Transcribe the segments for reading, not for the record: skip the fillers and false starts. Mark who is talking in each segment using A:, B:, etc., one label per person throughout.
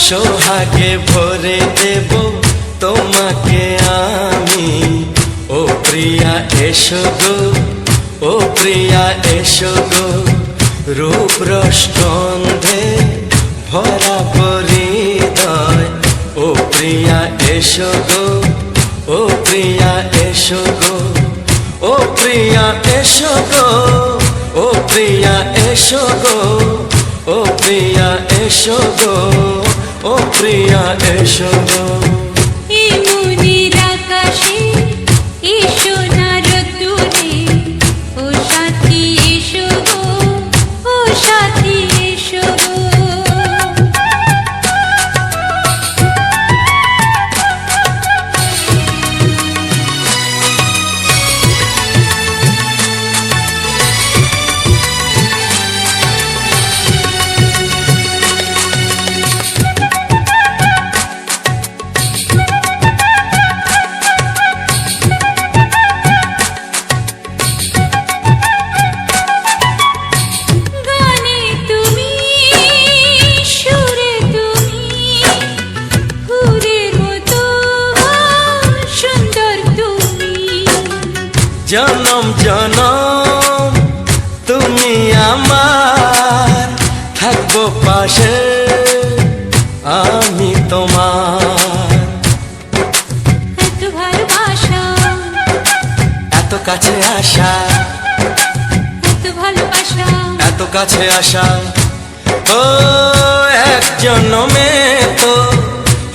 A: সোহাগে ভরে দেব তোমাকে আমি। ও প্রিয়া এসো গো, ও প্রিয়া এসো গো, রূপ রস গন্ধে ভরা হৃদয়। ও প্রিয়া এসো গো, ও প্রিয়া এসো গো, ও প্রিয়া এসো গো, ও প্রিয়া এসো গো, ও প্রিয়া এসো গো, ও প্রিয়া এসো গো।
B: এই মনের আকাশে এসো না রোদ্দুরে, ও সাথী এসো গো, ও সাথী এসো গো।
A: জনম জনম তুমি আমার, থাকবো পাশে আমি তোমার।
B: এত ভালোবাসা,
A: এত কাছে আসা,
B: এত ভালোবাসা,
A: এত কাছে আসা। ও এক জন্মে তো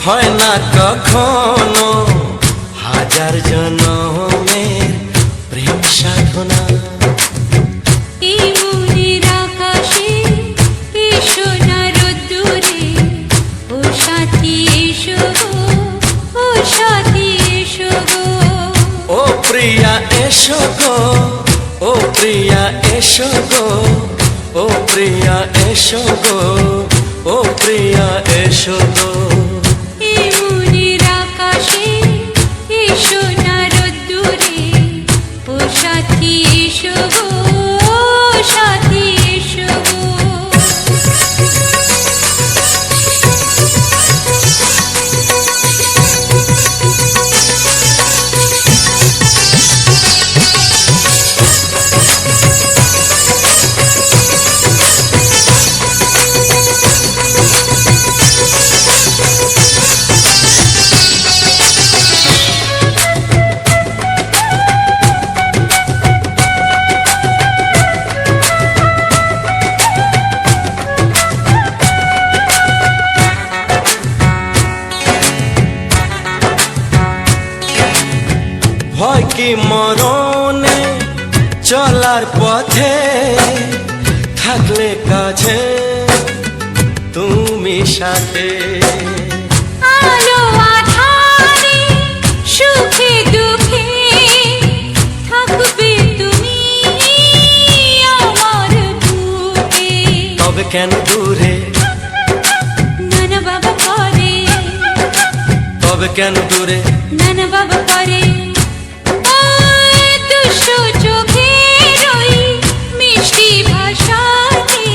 A: হয় না কখনো, হাজার জন্মের প্রেম সাধনা।
B: এই মনের আকাশে এসো না রোদ্দুরে, ও সাথী এসো গো, ও সাথী এসো গো।
A: ও প্রিয়া এসো গো, ও প্রিয়া এসো গো, ও প্রিয়া এসো গো, ও প্রিয়া এসো গো।
B: এই মনের আকাশে এসো না রোদ্দুরে, ও সাথী এসো গো, ও সাথী এসো গো।
A: ভয় কি মরণে চলার পথে, থাকলে কাছে তুমি সাথে।
B: আলো আঁধারে সুখে দুঃখে থাকবে তুমি আমার বুকে।
A: তবে কেন দূরে,
B: নানা বাবা করে,
A: তবে কেন দূরে,
B: নানা বাবা করে। ওই দুষ্টু চোখের ওই মিষ্টি ভাষাতে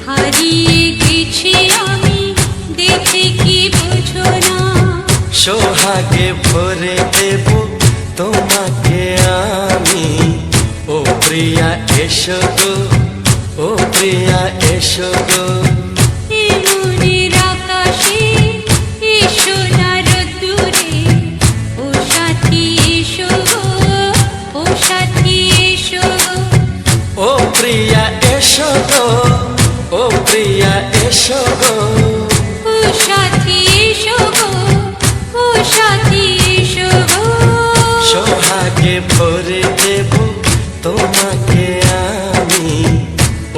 B: হারিয়ে গেছি আমি, দেখে কি বুঝো না।
A: সোহাগে ভরে দেব তোমাকে আমি। ও প্রিয়া এসো গো, ও প্রিয়া এসো গো।
B: এই মনের আকাশে এসো না রোদ্দুরে, ও সাথী এসো গো, ও সাথী এসো গো।
A: ও প্রিয়া এসো গো, ও প্রিয়া এসো গো,
B: ও সাথী এসো গো, ও সাথী এসো গো।
A: সোহাগে ভরে দেব তোমাকে আমি।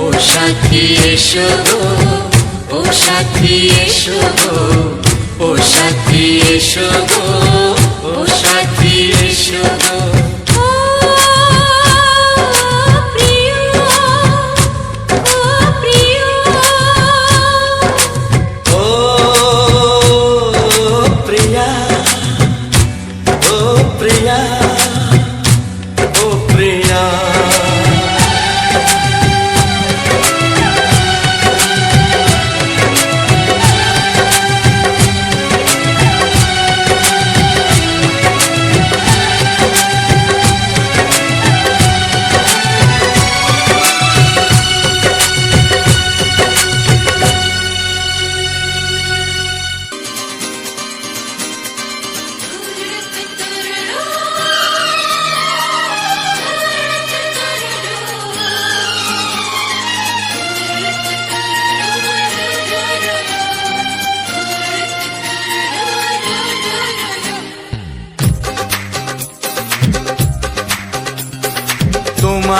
A: ও সাথী এসো গো, ও সাথী এসো গো, ও সাথী এসো গো, ও সাথী এসো গো।
B: ও প্রিয়, ও প্রিয়,
A: ও প্রিয়া, ও প্রিয়া, ও প্রিয়া।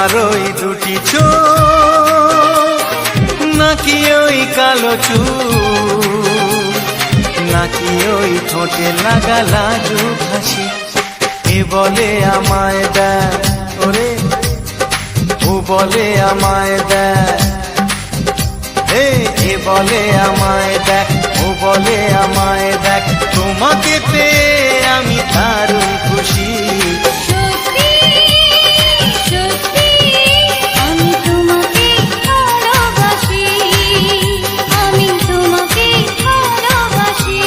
A: তোমার ওই দুটি চোখ নাকি ওই কালো চুল নাকি ওই ঠোঁটে লাগা লাজুক হাসি এ বলে আমায় দেয় ওরে ও বলে আমায় দেয় এ বলে আমায় দেখ ও বলে আমায় দেখ তোমাকে পেয়ে আমি দারুণ খুশি
B: সত্যি সত্যি আমি তোমাকে ভালোবাসি আমি তোমাকে ভালোবাসি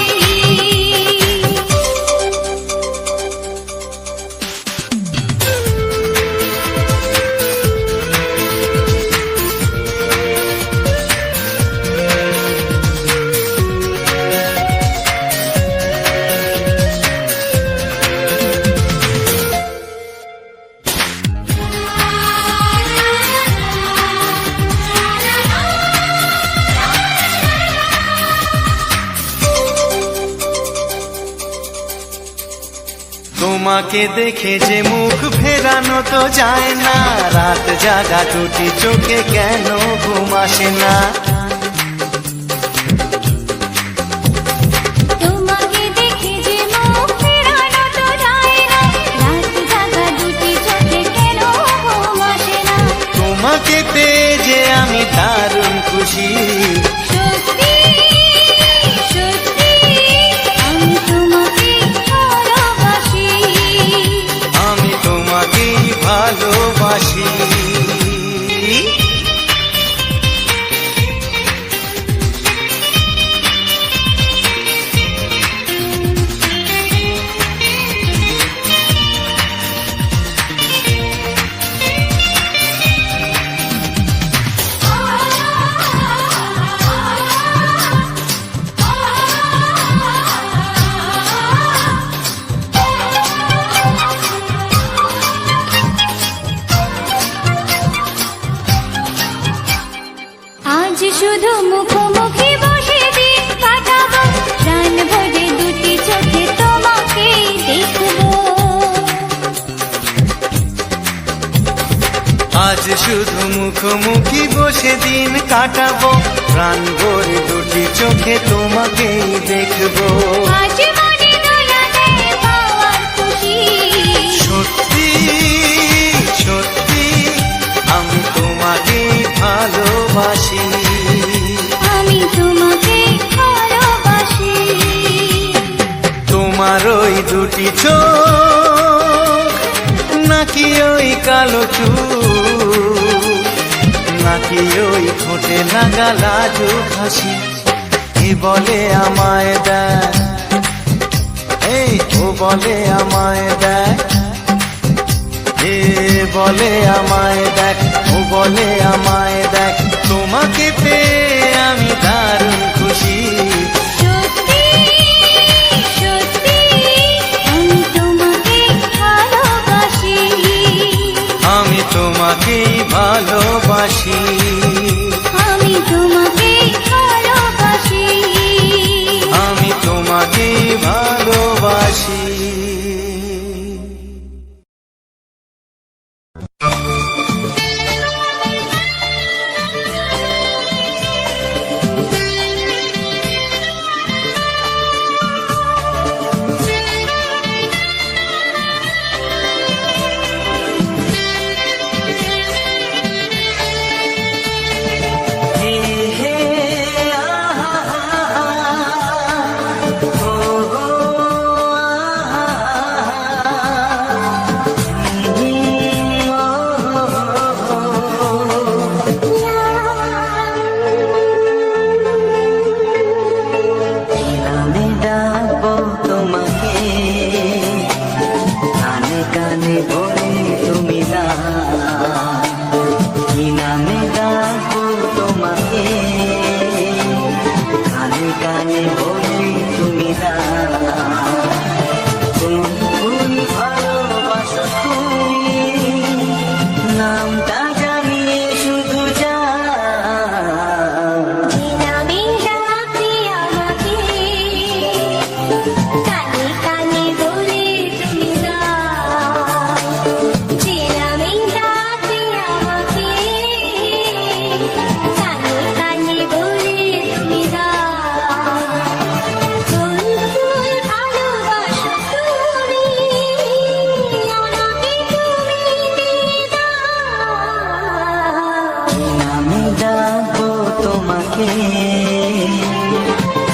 A: তোমাকে দেখে যে মুখ ফেরানো তো যায় না রাত জাগা দুটি চোখে কেন ঘুম আসে না
B: তোমাকে দেখে যে মুখ ফেরানো তো যায় না রাত জাগা দুটি চোখে কেন ঘুম আসে না
A: তোমাকে পেয়ে যে আমি দারুণ খুশি
B: সত্যি সত্যি আমি তোমাকে ভালোবাসি
A: আমি তোমাকেই ভালোবাসি
B: আজ শুধু মুখোমুখি বসে দিন কাটাবো প্রাণ ভরে দুটি চোখে তোমাকে দেখবো
A: আজ শুধু মুখোমুখি বসে দিন কাটাবো প্রাণ ভরে দুটি চোখে তোমাকেই দেখবো
B: আজ মনে দোলা দেয় পাওয়ার খুশি
A: সত্যি সত্যি আমি তোমাকেই ভালোবাসি
B: আমি তোমাকে ভালোবাসি
A: তোমার ওই দুটি চোখ নাকি ওই কালো চুল নাকি ওই ঠোঁটে লাগা লাজুক হাসি এ বলে আমায় দেয় ও বলে আমায় দেয় এ বলে আমায় দেখ ও বলে আমায় দেখ তোমাকে পেয়ে আমি দারুণ খুশি
B: সত্যি সত্যি আমি তোমাকে ভালোবাসি
A: আমি তোমাকেই ভালোবাসি
B: আমি তোমাকে ভালোবাসি
A: আমি তোমাকেই ভালোবাসি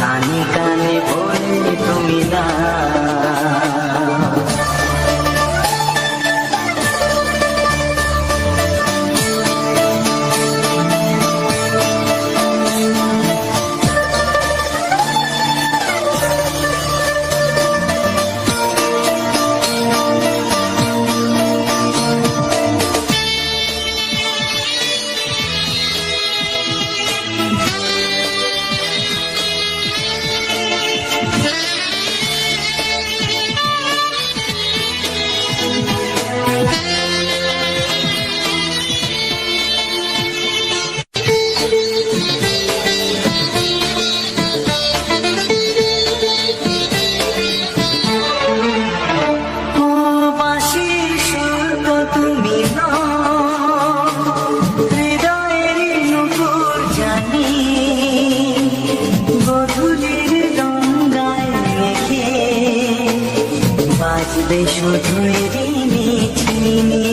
C: কানে কানে বলে তুমি না। শুধুই রিমি ঝিমি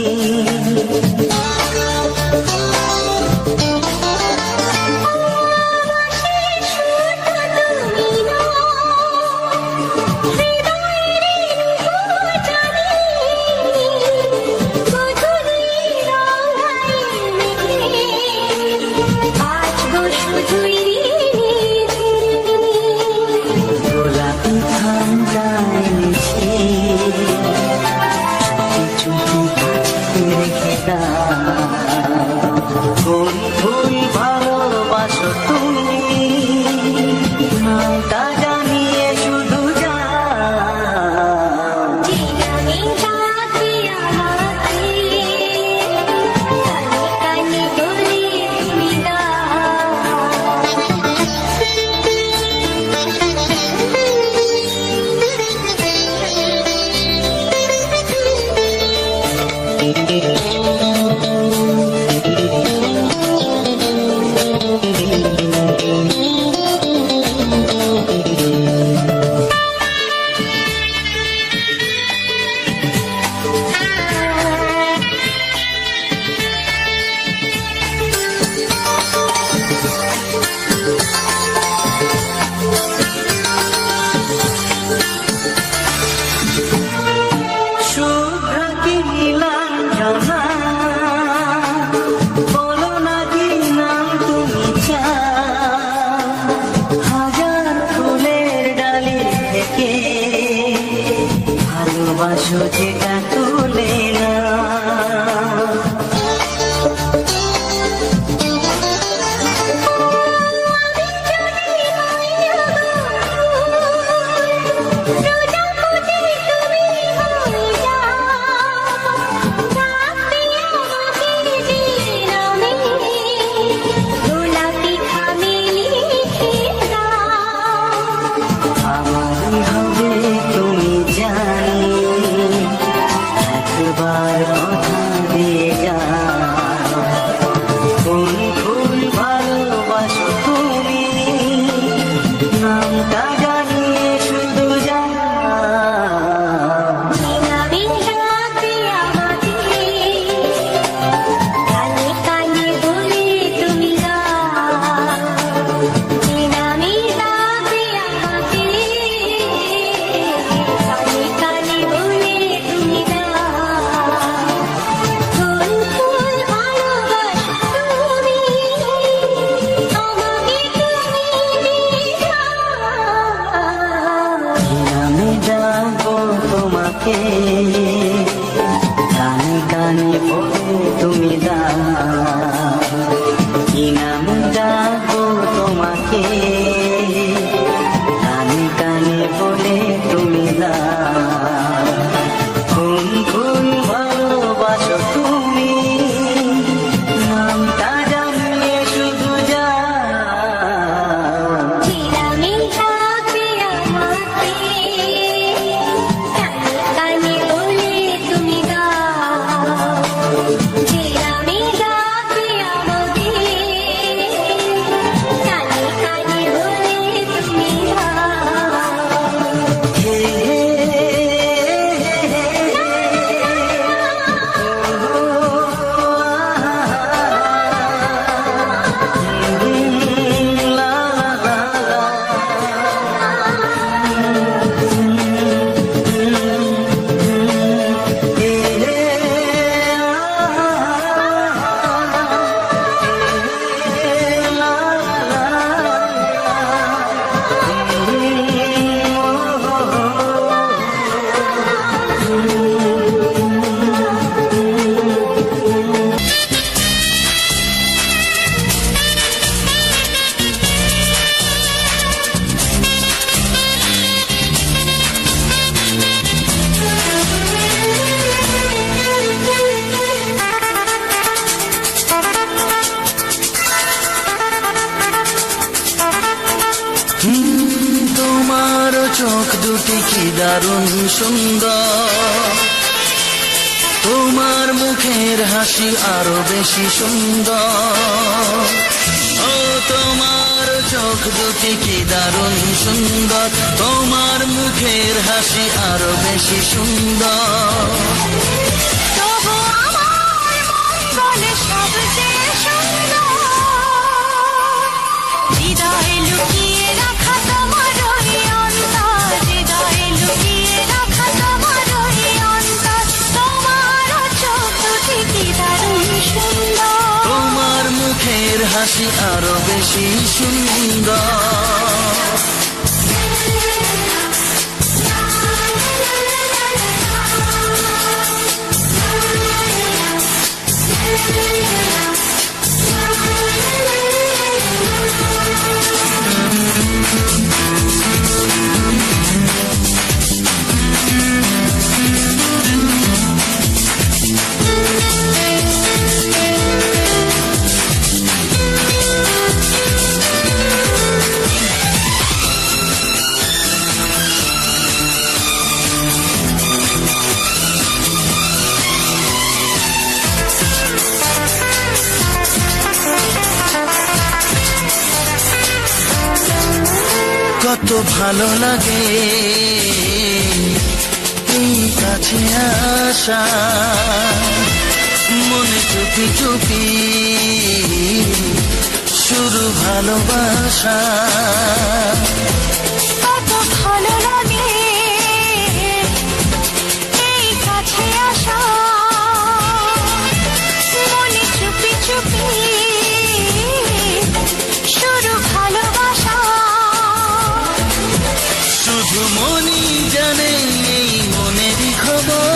C: গোলাপি ঠান্ডায় মিশে কোন ভুল ভালোবাসো তুমি নামটা জানিয়ে শুধু যা ভালোবাসো যেটা তুলে না আমারই হবে তুমি জানি একবার কথা দিয়ে যা কোন ফুল ভালোবাসো তুমি নামটা জানিয়ে শুধু যা
A: চোখ দুটি কি দারুণ সুন্দর, তোমার মুখের হাসি আরো বেশি সুন্দর। ও তোমার চোখ দুটি কি দারুণ সুন্দর, তোমার মুখের হাসি আরো বেশি সুন্দর।
B: তবু আমার মন বলে সবচেয়ে সুন্দর, হৃদয়ে লুকিয়ে রাখা তোমার ওই অন্তর, হৃদয়ে লুকিয়ে রাখা তোমার ওই অন্তর। তোমার চোখ দুটি কি দারুণ সুন্দর,
A: তোমার মুখের হাসি আরো বেশি সুন্দর। কত ভালো লাগে এই কাছে আসা, মনে চুপি চুপি শুরু ভালোবাসা।
B: কত ভালো লাগে এই কাছে আসা, মনে চুপি চুপি শুরু ভালোবাসা।
A: শুধু মনই জানে এই মনেরই খবর,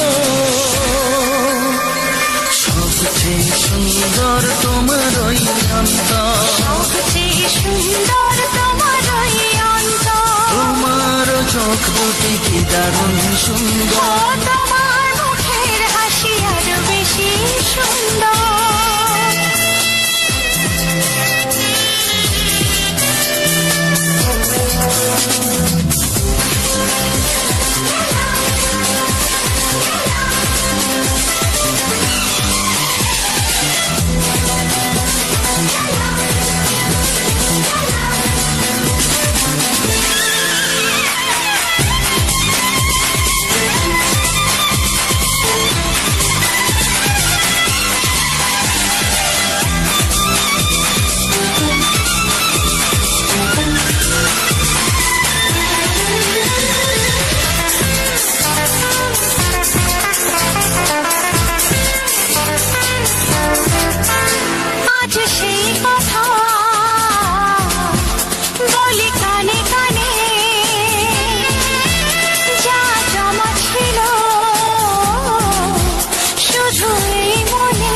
A: সবচেয়ে সুন্দর তোমার ওই অন্তর,
B: সবচেয়ে সুন্দর তোমার ওই অন্তর।
A: তোমার চোখ দুটি কি দারুণ সুন্দর,
B: তোমার মুখের হাসি আরো বেশি সুন্দর। আজ সেই কথা বলি কানে কানে, যা জমা ছিল শুধু এই মনে।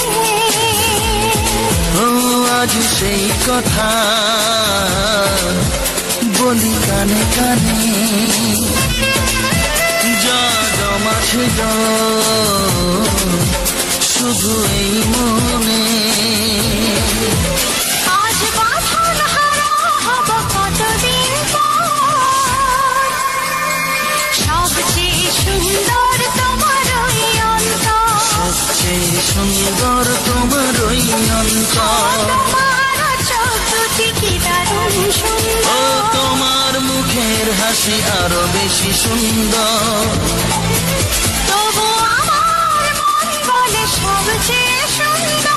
A: ও আজ সেই কথা বলি কানে কানে, যা জমা ছিল শুধু এই মনে।
B: আজ বাঁধন হারা হব কতদিন পর, সবচেয়ে সুন্দর তোমার ওই অন্তর,
A: সবচেয়ে সুন্দর তোমার ওই অন্তর।
B: তোমার চোখ দুটি কি দারুণ
A: ও
B: সুন্দর,
A: তোমার মুখের হাসি আরো বেশি সুন্দর।
B: তবু আমার মন বলে সবচেয়ে সুন্দর,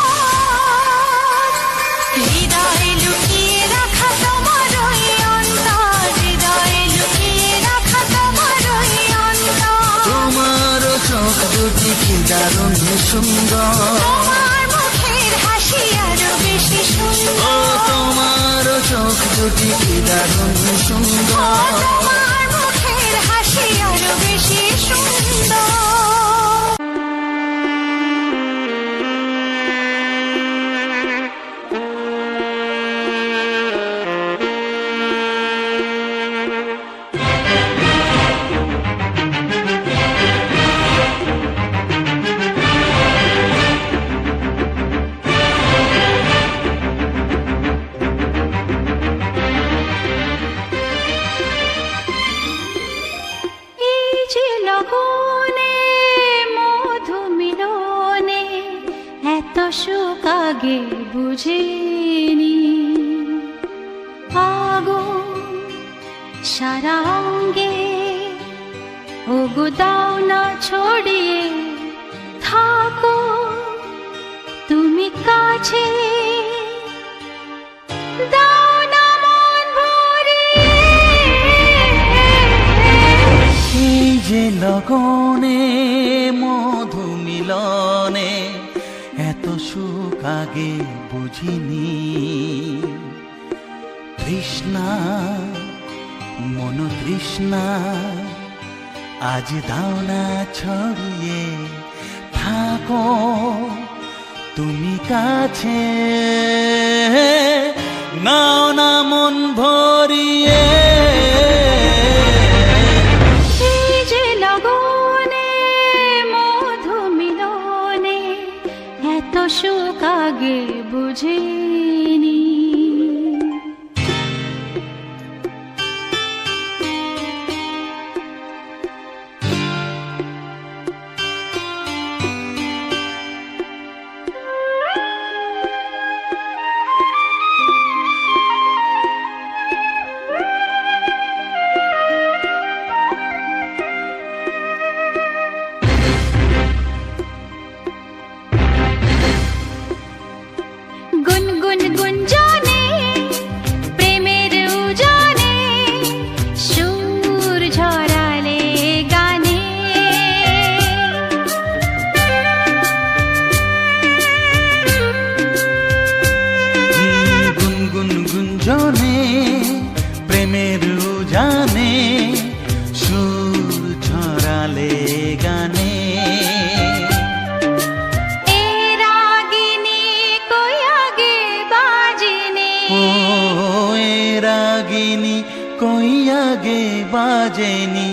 B: হৃদয়ে লুকিয়ে রাখা তোমার ওই অন্তর, হৃদয়ে লুকিয়ে রাখা তোমার ওই অন্তর।
A: তোমার চোখ দুটি কি দারুণ সুন্দর,
B: তোমার মুখের হাসি আরো বেশি
A: ও
B: সুন্দর,
A: তোমার চোখ দুটি কি দারুণ সুন্দর।
B: তোমার মুখের হাসি আরো বেশি সুন্দর। আগে বুঝিনি। আগুন সারা অঙ্গে ওগো দাও না ছড়িয়ে থাকো তুমি কাছে, দাও না মন ভরিয়ে।
A: এই যে লগনে মধু মিলনে এত সুখ আগে বুঝিনি। তৃষ্ণা মন তৃষ্ণা আজ দাও না ছড়িয়ে থাকো তুমি কাছে, নাও না মন ভরিয়ে।
B: এই যে লগনে মধু মিলনে এত সুখ আগে বুঝিনি। গুনগুন গুঞ্জনে প্রেমের উজানে সুর ঝরালে গানে,
A: গুনগুন গুঞ্জনে প্রেমের উজানে সুর ছড়ালে গানে।
B: এ রাগিনী কই আগে বাজেনি,
A: ও এ রাগিনী কই আগে বাজেনি,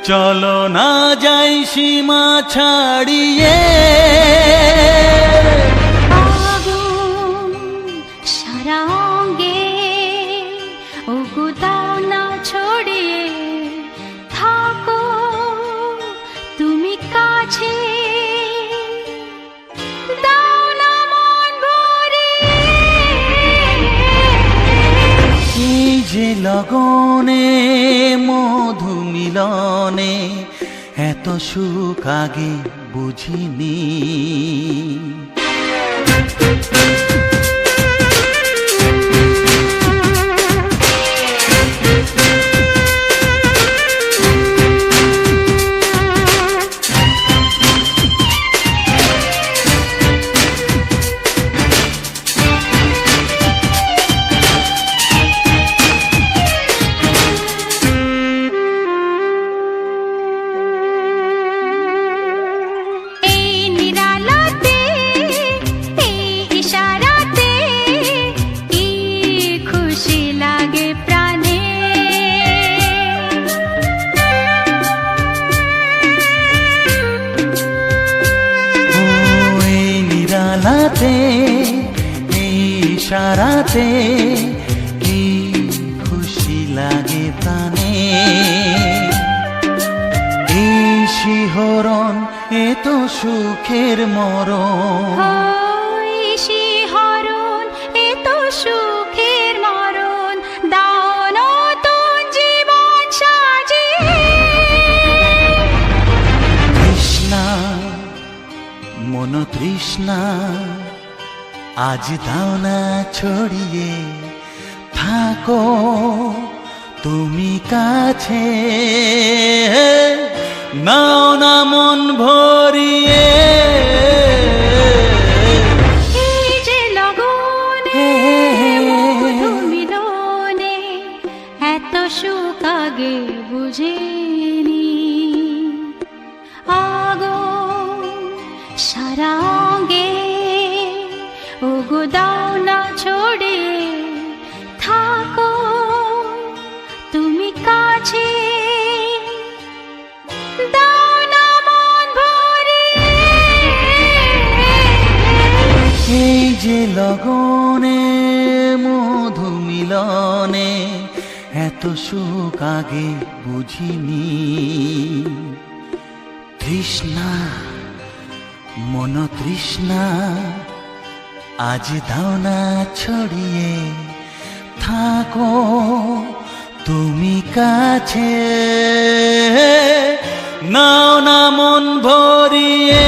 A: চলো না যাই সীমা ছাড়িয়ে।
B: আগুন সারা অঙ্গে ওগো দাও না ছড়িয়ে থাকো তুমি কাছে, দাও না মন ভরিয়ে।
A: এই যে লগনে মধু মিলনে এত সুখ আগে বুঝিনি।
B: এই নিরালাতে এই ইশারাতে কি খুশি লাগে প্রাণে,
A: ও এই নিরালাতে এই ইশারাতে কি খুশি লাগে প্রাণে। এই শিহরণ এ তো সুখের মরণ,
B: ওই শিহরণ এ তো সুখের মরণ, দাও নতুন জীবন সাজিয়ে।
A: তৃষ্ণা মন তৃষ্ণা আজ দাও না ছড়িয়ে থাকো তুমি কাছে, নাও না মন ভরিয়ে।
B: এই যে লগনে মধু মিলনে এত সুখ আগে বুঝিনি। আগুন সারা অঙ্গে ওগো দাও না ছড়িয়ে থাকো তুমি কাছে, দাও না মন ভরিয়ে।
A: এই যে লগনে মধু মিলনে এত সুখ আগে বুঝিনি। তৃষ্ণা মন তৃষ্ণা আজ দাও না ছড়িয়ে থাকো তুমি কাছে, নাও না মন ভরিয়ে।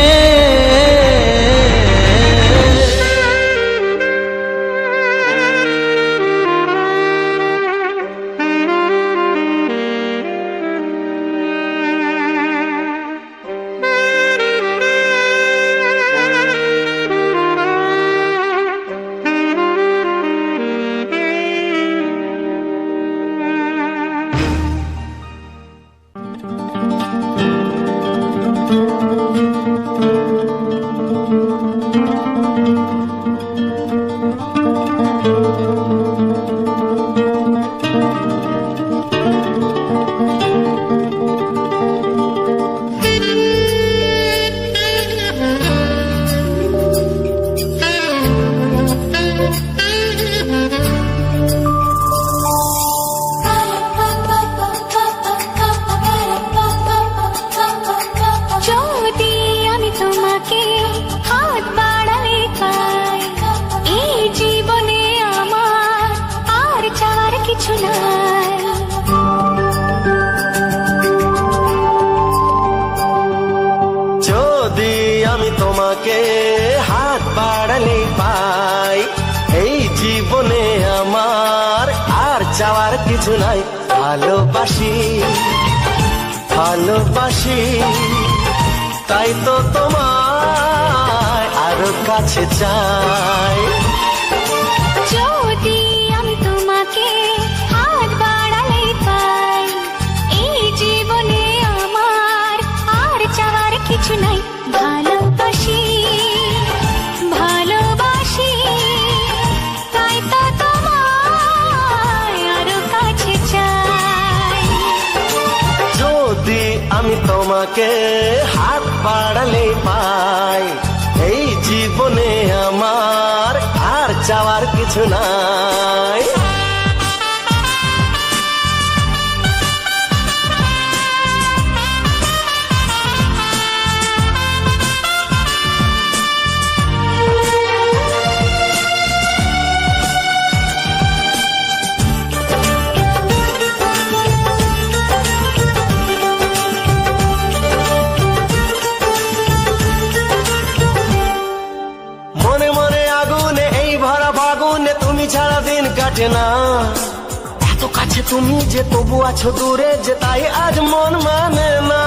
B: যদি আমি তোমাকে হাত বাড়ালে পাই, এই জীবনে আমার আর চাওয়ার কিছু নাই।
A: যদি আমি তোমাকে হাত বাড়ালে পাই, এই জীবনে আমার আর চাওয়ার কিছু নাই। ভালোবাসি ভালোবাসি তাই তো তোমায় আরো কাছে চাই।
B: যদি আমি তোমাকে হাত বাড়ালে পাই, এই জীবনে আমার আর চাওয়ার কিছু নাই। ভালোবাসি ভালোবাসি তাই তো তোমায় আরো কাছে চাই।
A: যদি আমি তোমাকে হাত বাড়ালে পাই, এই জীবনে আমার আর চাওয়ার কিছু নাই। মনে মনে আগুনে এই ভরা ফাগুনে তুমি ছাড়া দিন কাটে না। এত কাছে তুমি যে তবু আছো দূরে, যে তাই আজ মন মানে না।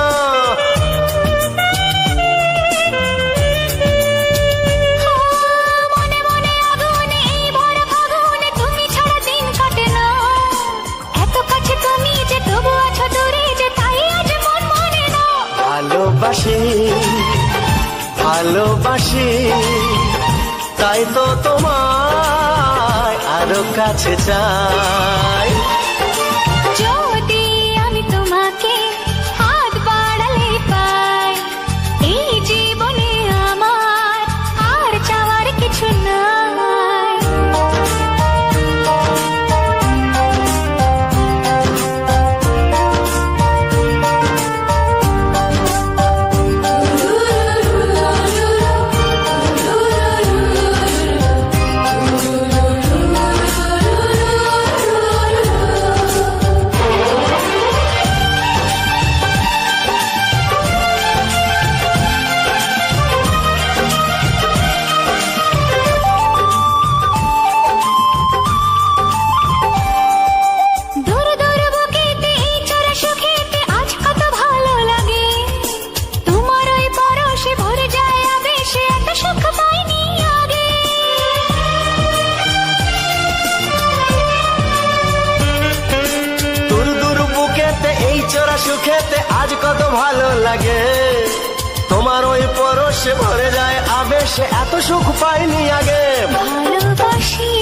B: মনে মনে আগুনে এই ভরা ফাগুনে তুমি ছাড়া দিন কাটে না। এত কাছে তুমি যে তবু আছো দূরে, যে তাই আজ মন মানে না।
A: ভালোবাসি ভালোবাসি তাই তো তোমায় আরো কাছে চাই।
B: যদি আমি তোমাকে হাত বাড়ালে পাই, এই জীবনে আমার আর চাওয়ার কিছু নাই। দূর দূর বুকেতে এই চোরা সুখেতে আজ কত ভালো লাগে। তোমার ওই পরশে ভরে যায় আবেশে, এত সুখ পাইনি আগে।
A: দূর দূর বুকেতে এই চোরা সুখেতে আজ কত ভালো লাগে। তোমার ওই পরশে ভরে যায় আবেশে, এত সুখ পাইনি আগে।
B: ভালোবাসি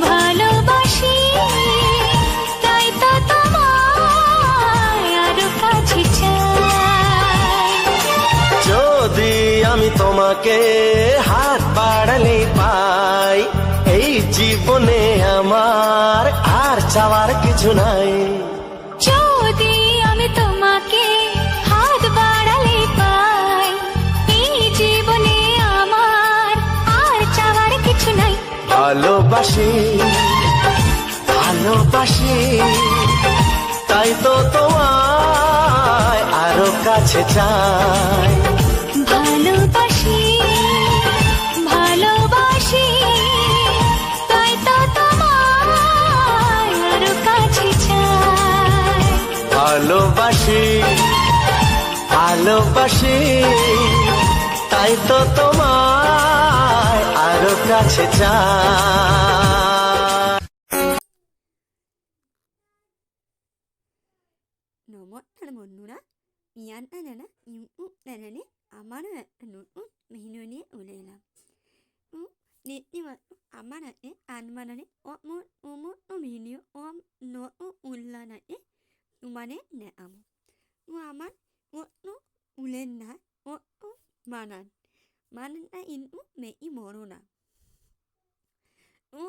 B: ভালোবাসি তাই তো তোমায় আরো কাছে চাই।
A: যদি আমি তোমাকে হাত বাড়ালে পাই, এই জীবনে আমার আর চাওয়ার কিছু নাই।
B: যদি আমি তোমাকে হাত বাড়ালে পাই, এই জীবনে আমার আর চাওয়ার
A: ভালোবাসি ভালোবাসি তাই তো তোমায় আরো কাছে চাই
B: ভালোবাসি ভালোবাসি তাই তো তোমায় আরো কাছে চাই
A: ভালোবাসি ভালোবাসি তাই তো তোমায় আরো কাছে চাই
D: নমস্কার বন্ধুরা ইয়ান আনানা ইউটিউব চ্যানেলে আমারও একটা নতুন ভিডিও নিয়ে চলে এলাম দেখতে পাচ্ছ আমার হাতে আনমানারে ভিডিও নতুন উল্লান আছে তোমাদের দেখাবো তো আমার কত উলের না কত মানানটা কিন্তু বেশি বড় না তো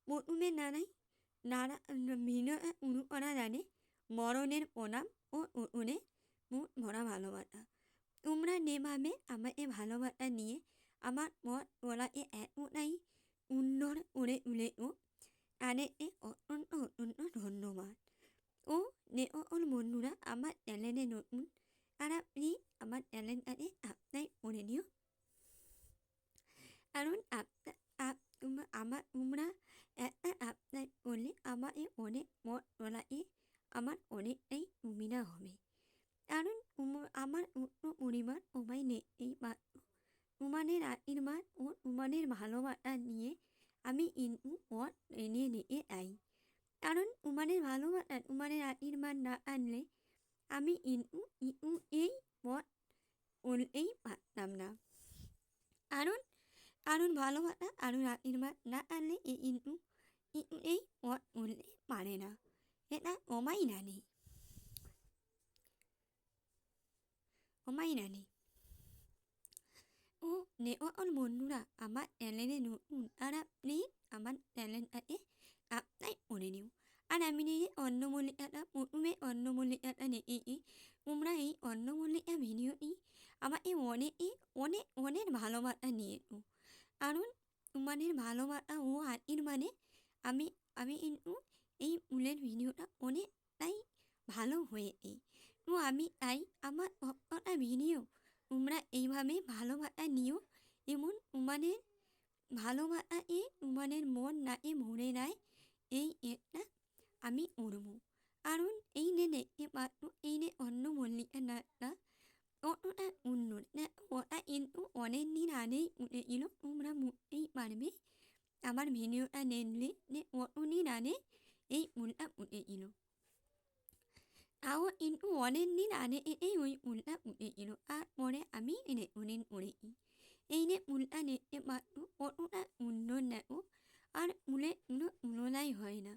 D: প্রথমে নানা ভিডিওটা শুরু করা জানে মরণের প্রণাম ও উঠোনে মুখ ভরা ভালোবাসা তোমরা যেভাবে আমাকে ভালোবাসা নিয়ে আমার মত বলাকে এতটাই সুন্দর করে তুলেছ তাদেরকে অত্যন্ত অত্যন্ত ধন্যবাদ ও যে সকল বন্ধুরা আমার চ্যানেলে নতুন তারা প্লিজ আমার চ্যানেলটাকে সাবস্ক্রাইব করে দিও কারণ তোমরা একটা সাবস্ক্রাইব করলে আমাকে অনেক মত বলাকে আমার অনেকটাই সুবিধা হবে কারণ আমার পরিবার সবাই নেই মাত্র তোমাদের আশীর্বাদ ও তোমাদের ভালোবাসা নিয়ে আমি কিন্তু পথ এনে নিয়ে যাই কারণ তোমাদের ভালোবাসা তোমাদের আশীর্বাদ না আনলে আমি কিন্তু এই পথ বলতেই পারতাম না কারণ ভালোবাসা কারণ আশীর্বাদ না আনলে কিন্তু এই পথ বলতে পারে না এটা অমাই জানে ও যে সকল বন্ধুরা আমার চ্যানেলে নতুন তারা প্লিজ আমার চ্যানেলটাকে সাবস্ক্রাইব করে নিও আর আমি নিজে অন্নমল্লিকাটা প্রথমে অন্নমল্লিকাটা দেখেছি তোমরা এই অন্নমল্লিকা ভিডিওটি আমাকে অনেক ভালোবাসা নিয়েছো কারণ তোমাদের ভালোবাসা ও আশীর্বাদে আমি কিন্তু এই ফুলের ভিডিওটা অনেকটাই ভালো হয়েছে তো আমি তাই আমার সবকটা ভিডিও তোমরা এইভাবে ভালোবাসা নিও এবং তোমাদের ভালোবাসাকে তোমাদের মন নাকে ভরে নেয় এই একটা আমি উড়বো কারণ এই যে দেখতে পাচ্ছ এই যে অন্য মল্লিকা নাচটা কতটা উন্নত ওটা কিন্তু অনেক দিন আগেই উঠেছিল তোমরা বুঝতেই পারবে আমার ভিডিওটা দেখলে যে কতদিন আগে এই ফুলটা উঠেছিল তাও কিন্তু অনেক দিন আগে এই ওই ফুলটা উঠেছিল আর পরে আমি রেকর্ডিং করেছি এই যে ফুলটা দেখতে পাচ্ছ কতটা সুন্দর দেখো আর ফুলে কোনো তুলনাই হয় না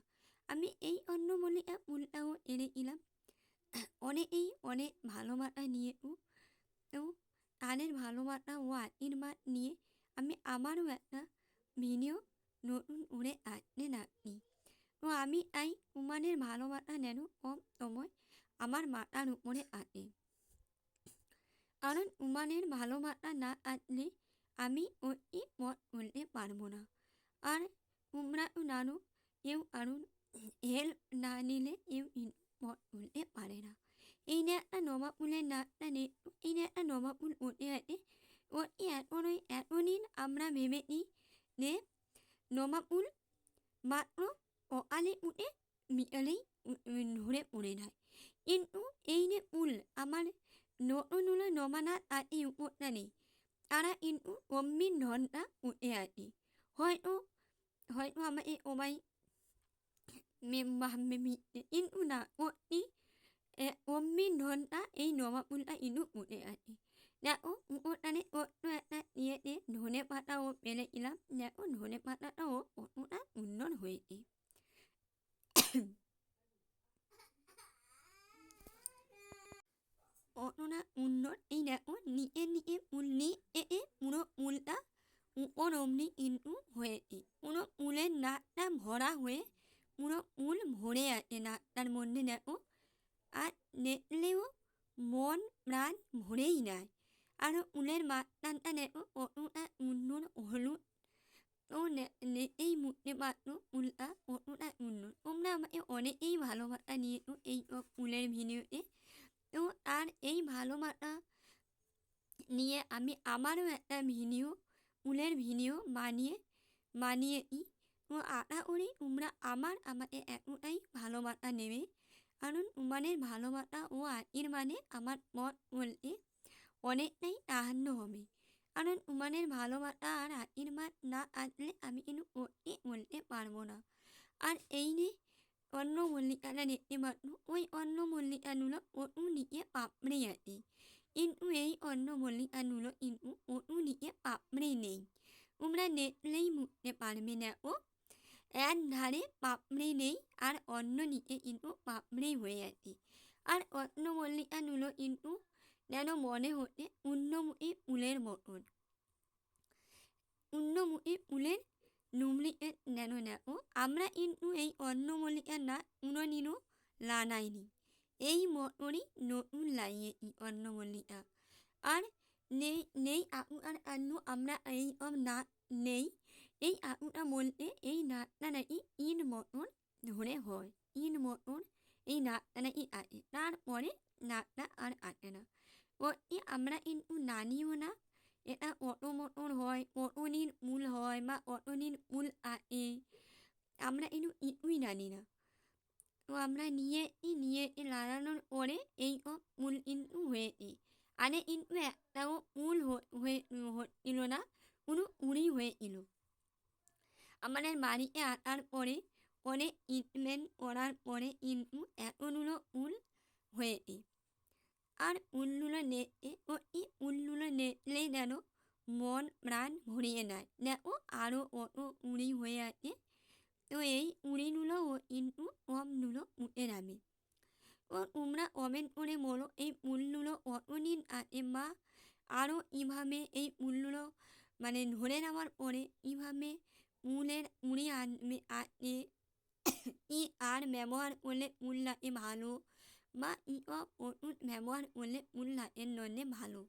D: আমি এই অন্নমল্লিকা ফুলটাও এনেছিলাম অনেক ভালোবাসা নিয়ে তো তাদের ভালোবাসা ও আশীর্বাদ নিয়ে আমি আমারও একটা ভিডিও নতুন করে আসতে লাগছি তো আমি তাই তোমাদের ভালোবাসা যেন কম সময় আমার মাথার উপরে আসে কারণ তোমাদের ভালোবাসা না আসলে আমি ওই পথ চলতে পারবো না আর তোমরা তো জানো কেউ কারণ হেল্প না নিলে কেউ পথ চলতে পারে না এই যে একটা নবাব ফুলের নাচটা এই যে একটা নবাব ফুল উঠে আছে ওই এতদিন আমরা ভেবেছি যে নবাব ফুল মাত্র সকালে উঠে বিকালেই ধরে পড়ে যায় কিন্তু এই যে ফুল আমার নতুন নবানাথ আছি উপরটা নেই তারা কিন্তু 24 ঘন্টা উঠে আছে হয়তো আমাকে সবাই কিন্তু না অতি 24 ঘন্টা এই নবাব ফুলটা কিন্তু উঠে আছে দেখো উপরটানে কত একটা ইয়েতে ধনে পাতাও পেরেছিলাম দেখো ধনে পাতাটাও কতটা সুন্দর হয়েছে কতটা সুন্দর এই দেখো নিচে ফুল নিয়ে পুরো ফুলটা উপর অমনি কিন্তু হয়েছে পুরো ফুলের নাকটা ভরা হয়ে পুরো ফুল ভরে আছে নাকটার মধ্যে দেখো আর দেখলেও মন প্রাণ ভরেই নেয় আর ফুলের মাঝখানটা দেখো কতটা সুন্দর হলুদ ও এই মুটে মাত্র উল্টা ওটা উন্ন তোমরা আমাকে অনেকেই ভালোবাসা নিয়ে এই উলের ভিডিওতে। তো আর এই ভালোবাসা নিয়ে আমি আমারও একটা ভিডিও উলের ভিডিও বানিয়েছি। তো আশা করি তোমরা আমাকে এতটাই ভালোবাসা নেবে, কারণ তোমাদের ভালোবাসা ও আশীর মানে আমার পথ বলতে অনেকটাই সাহায্য হবে। কারণ তোমাদের ভালোবাসা আর আশীর্বাদ না আসলে আমি কিন্তু বলতে পারবো না। আর এই যে অন্য মল্লিকাটা দেখতে পাচ্ছ, ওই অন্য মল্লিকাগুলো ওটু নিচে পাপড়ি আছে, কিন্তু এই অন্য মল্লিকাগুলো কিন্তু ওটু নিচে পাপড়ি নেই। তোমরা দেখলেই বুঝতে পারবে না। ও এক ধারে পাপড়ি নেই আর অন্য নিচে কিন্তু পাপড়ি হয়ে আছে। আর অন্য মল্লিকাগুলো কিন্তু যেন মনে হচ্ছে উন্নমুখী ফুলের মতন। উন্নমুখী ফুলের নুমলিকে যেন দেখো। আমরা কিন্তু এই অন্য মল্লিকা না কোনোদিনও লাগাইনি, এই মতনই নতুন লাগিয়েছি অন্য মল্লিকা। আর নেই আর আমরা এই না নেই এই আকুটা বলতে এই নাচটা নাকি ইন মতন ধরে হয়, ইন মতন এই নাচটা নাকি আছে, তারপরে নাচটা আর আসে না। ওটি আমরা কিন্তু জানিও না এটা অত মতন হয়, কতদিন মূল হয় বা কতদিন মূল আসে, আমরা কিন্তু কিছুই জানি না। তো আমরা নিয়ে লাগানোর পরে এই মূল কিন্তু হয়েছে। আগে কিন্তু একটাও মূল হচ্ছিল না, কোনো উড়ি হয়েছিল। আমাদের বাড়িতে আসার পরে অনেক ট্রিটমেন্ট করার পরে কিন্তু এতগুলো উল হয়েছে। আর উলগুলো নেড়ে ওই উলগুলো নেড়লেই যেন মন প্রাণ ভরিয়ে নেয়। দেখো আরও অত উড়ি হয়ে আছে। তো এই উড়িগুলোও কিন্তু কমগুলো উঠে যাবে। তো তোমরা কমেন্ট করে বলো এই উলগুলো কতদিন আছে বা আরও কীভাবে এই উলগুলো মানে ধরে নেওয়ার পরে কীভাবে উলের উড়ি আসবে আসে, কি আর ব্যবহার করলে উল লাগে ভালো বা ওষুধ ব্যবহার করলে উল লাগের জন্যে ভালো।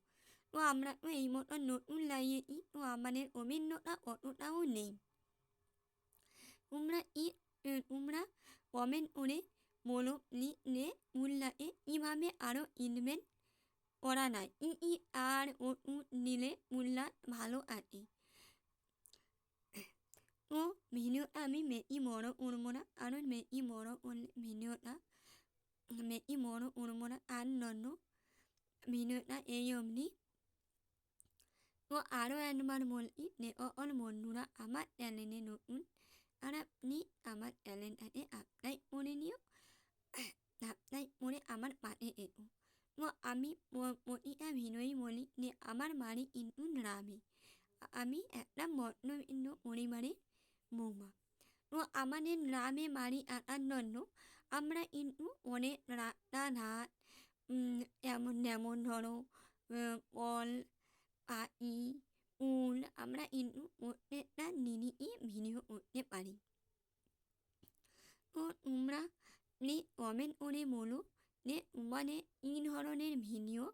D: তো আমরা তো এই মতন নতুন লাগিয়েছি, তো আমাদের অভিজ্ঞতা অতটাও নেই। তোমরা কমেন্ট করে বলো নে উল লাগে কীভাবে আরও ইনভেন্ট করা নাই, আর ওষুধ নিলে উল্লা ভালো আছে। তো ভিডিওটা আমি বেশি বড় করবো না, কারণ বেশি বড় করলে ভিডিওটা বেশি বড় করবো না আর জন্য ভিডিওটা এই অবধি। তো আরও একবার বলছি যে সকল বন্ধুরা আমার চ্যানেলে নতুন আর আপনি আমার চ্যানেলটাকে সাবস্ক্রাইব করে নিও, সাবস্ক্রাইব করে আমার পাশে এসো। তো আমি প্রতিটা ভিডিওই বলি যে আমার বাড়ি কিন্তু গ্রামে, আমি একটা মধ্যবিত্ত পরিবারের বৌমা। তো আমাদের গ্রামে বাড়ি আসার জন্য আমরা কিন্তু অনেক রাস্তাঘাট যেমন ধরো কল পাখি উল আমরা কিন্তু প্রত্যেকটা জিনিসই ভিডিও করতে পারি। তো তোমরা প্লিজ কমেন্ট করে বলো যে তোমাদের কী ধরনের ভিডিও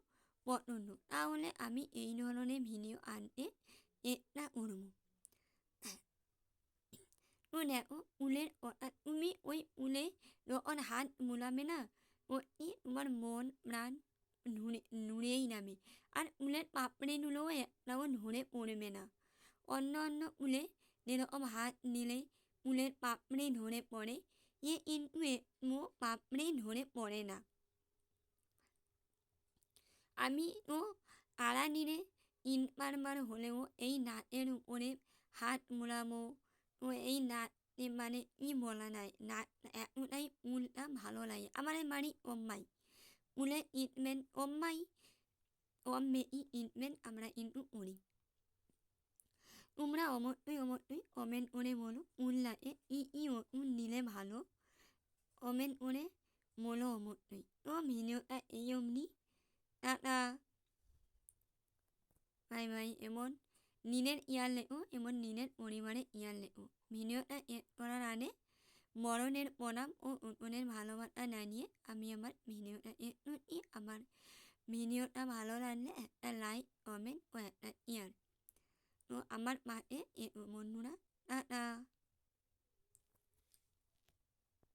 D: পছন্দ, তাহলে আমি এই ধরনের ভিডিও আনতে চেষ্টা করব। তো দেখো উলের তুমি ওই উলে যখন হাত মোলাবে না, ওই তোমার মন প্রাণ নুড়েই নামে। আর উলের পাপড়িগুলোও একটাও ধরে পড়বে না। অন্য উলে যেরকম হাত নিলে উলের পাপড়ি ধরে পড়ে, কিন্তু পাপড়ি ধরে পড়ে না। আমি তো আড়া নিলে 3-4 হলেও এই নাচের উপরে হাত মোলাবো। তো এই নাচে মানে কি বলা যায়, নাচ এতটাই উলটা ভালো লাগে। আমাদের বাড়ি অম্মাই উলের ট্রিটমেন্ট কম বেশি ট্রিটমেন্ট আমরা কিন্তু করি। তোমরা অবশ্যই কমেন্ট করে বলো উল লাগে কি ওষুধ নিলে ভালো, কমেন্ট করে বলো অবশ্যই। তো ভিডিওটা এই অবধি, টাটা, বাই বাই। এমন নীলের ইয়ার লেখো, এমন নীলের পরিবারে ইয়ার লেখো। ভিডিওটা করার আগে বড়দের প্রণাম ও নতুনের ভালোবাসা জানিয়ে আমি আমার ভিডিওটা করছি। আমার ভিডিওটা ভালো লাগলে একটা লাইক কমেন্ট ও একটা ইয়ার। তো আমার পাশে বন্ধুরা Ada.